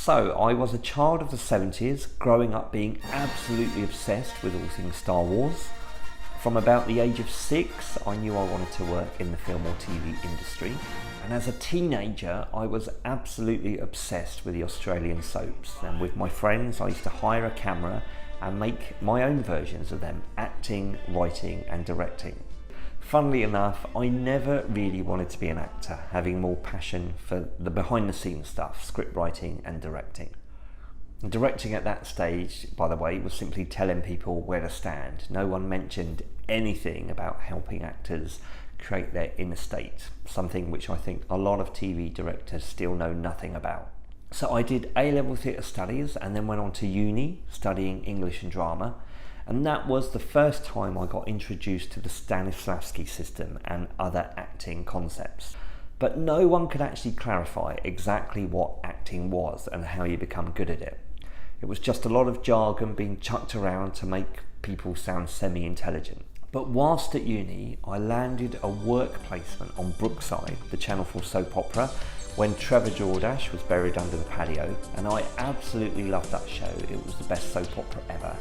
So I was a child of the 70s, growing up being absolutely obsessed with all things Star Wars. From about the age of 6, I knew I wanted to work in the film or TV industry. And as a teenager, I was absolutely obsessed with the Australian soaps. And with my friends, I used to hire a camera and make my own versions of them, acting, writing and directing. Funnily enough, I never really wanted to be an actor, having more passion for the behind the scenes stuff, script writing and directing. Directing at that stage, by the way, was simply telling people where to stand. No one mentioned anything about helping actors create their inner state, something which I think a lot of TV directors still know nothing about. So I did A-level theatre studies and then went on to uni studying English and drama. And that was the first time I got introduced to the Stanislavski system and other acting concepts. But no one could actually clarify exactly what acting was and how you become good at it. It was just a lot of jargon being chucked around to make people sound semi-intelligent. But whilst at uni, I landed a work placement on Brookside, the Channel 4 soap opera, when Trevor Jordache was buried under the patio, and I absolutely loved that show. It was the best soap opera ever.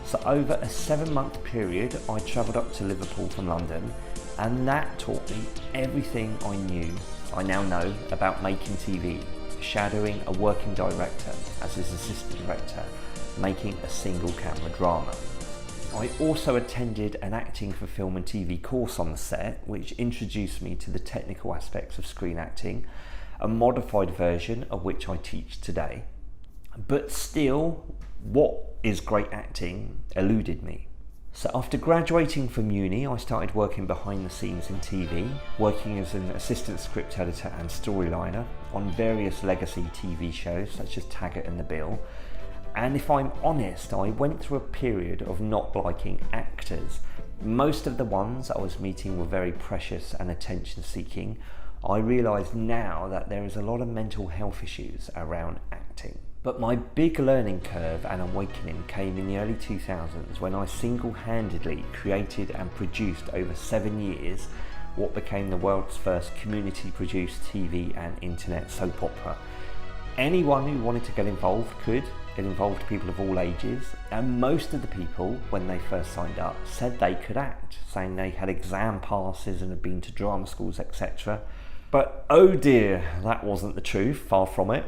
So over a 7-month period, I travelled up to Liverpool from London, and that taught me everything I now know about making TV, shadowing a working director as his assistant director, making a single camera drama. I also attended an acting for film and TV course on the set, which introduced me to the technical aspects of screen acting, a modified version of which I teach today. But still, what is great acting eluded me. So after graduating from uni, I started working behind the scenes in TV, working as an assistant script editor and storyliner on various legacy TV shows such as Taggart and the Bill. And if I'm honest, I went through a period of not liking actors. Most of the ones I was meeting were very precious and attention seeking. I realise now that there is a lot of mental health issues around acting. But my big learning curve and awakening came in the early 2000s when I single-handedly created and produced over 7 years what became the world's first community-produced TV and internet soap opera. Anyone who wanted to get involved could. It involved people of all ages, and most of the people, when they first signed up, said they could act, saying they had exam passes and had been to drama schools, etc. But oh dear, that wasn't the truth, far from it.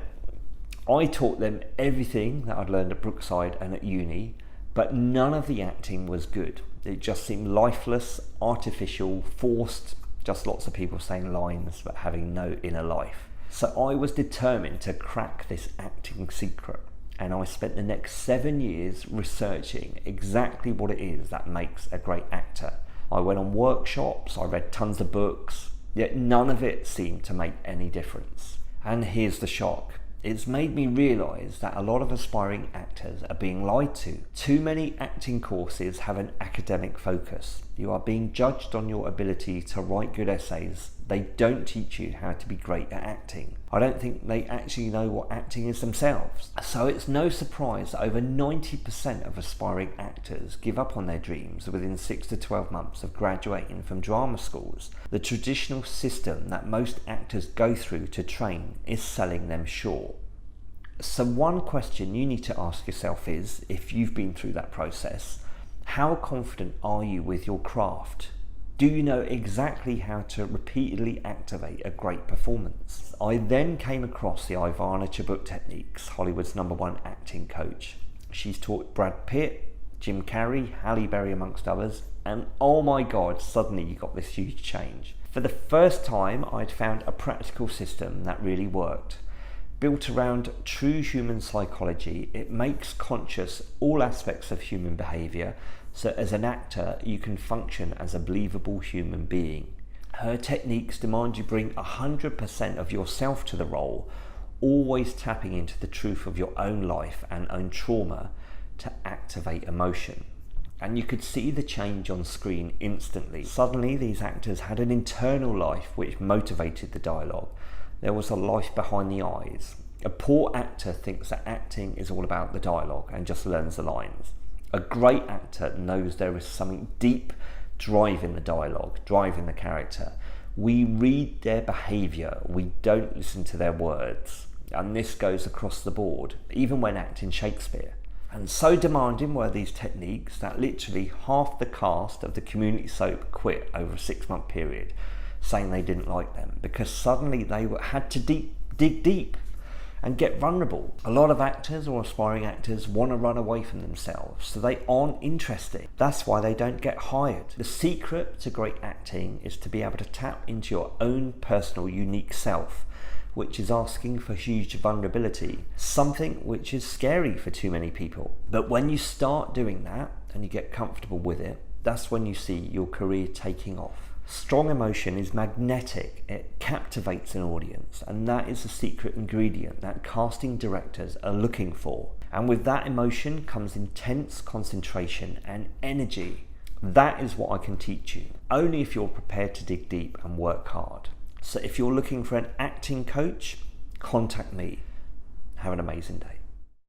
I taught them everything that I'd learned at Brookside and at uni, but none of the acting was good. It just seemed lifeless, artificial, forced, just lots of people saying lines but having no inner life. So I was determined to crack this acting secret, and I spent the next 7 years researching exactly what it is that makes a great actor. I went on workshops, I read tons of books, yet none of it seemed to make any difference. And here's the shock. It's made me realise that a lot of aspiring actors are being lied to. Too many acting courses have an academic focus. You are being judged on your ability to write good essays. They don't teach you how to be great at acting. I don't think they actually know what acting is themselves. So it's no surprise that over 90% of aspiring actors give up on their dreams within 6 to 12 months of graduating from drama schools. The traditional system that most actors go through to train is selling them short. So one question you need to ask yourself is, if you've been through that process, how confident are you with your craft? Do you know exactly how to repeatedly activate a great performance? I then came across the Ivana Chubbuck techniques, Hollywood's #1 acting coach. She's taught Brad Pitt, Jim Carrey, Halle Berry amongst others, and oh my god, suddenly you got this huge change. For the first time, I'd found a practical system that really worked. Built around true human psychology, it makes conscious all aspects of human behaviour, so as an actor you can function as a believable human being. Her techniques demand you bring 100% of yourself to the role, always tapping into the truth of your own life and own trauma to activate emotion. And you could see the change on screen instantly. Suddenly these actors had an internal life which motivated the dialogue. There was a life behind the eyes. A poor actor thinks that acting is all about the dialogue and just learns the lines. A great actor knows there is something deep driving the dialogue, driving the character. We read their behaviour, we don't listen to their words. and this goes across the board, even when acting Shakespeare. And so demanding were these techniques that literally half the cast of the community soap quit over a 6-month period, saying they didn't like them because suddenly they had to dig deep and get vulnerable. A lot of actors or aspiring actors want to run away from themselves, so they aren't interesting. That's why they don't get hired. The secret to great acting is to be able to tap into your own personal unique self, which is asking for huge vulnerability, something which is scary for too many people. But when you start doing that and you get comfortable with it, that's when you see your career taking off. Strong emotion is magnetic, it captivates an audience, and that is the secret ingredient that casting directors are looking for. And with that emotion comes intense concentration and energy. That is what I can teach you, only if you're prepared to dig deep and work hard. So if you're looking for an acting coach, contact me. Have an amazing day.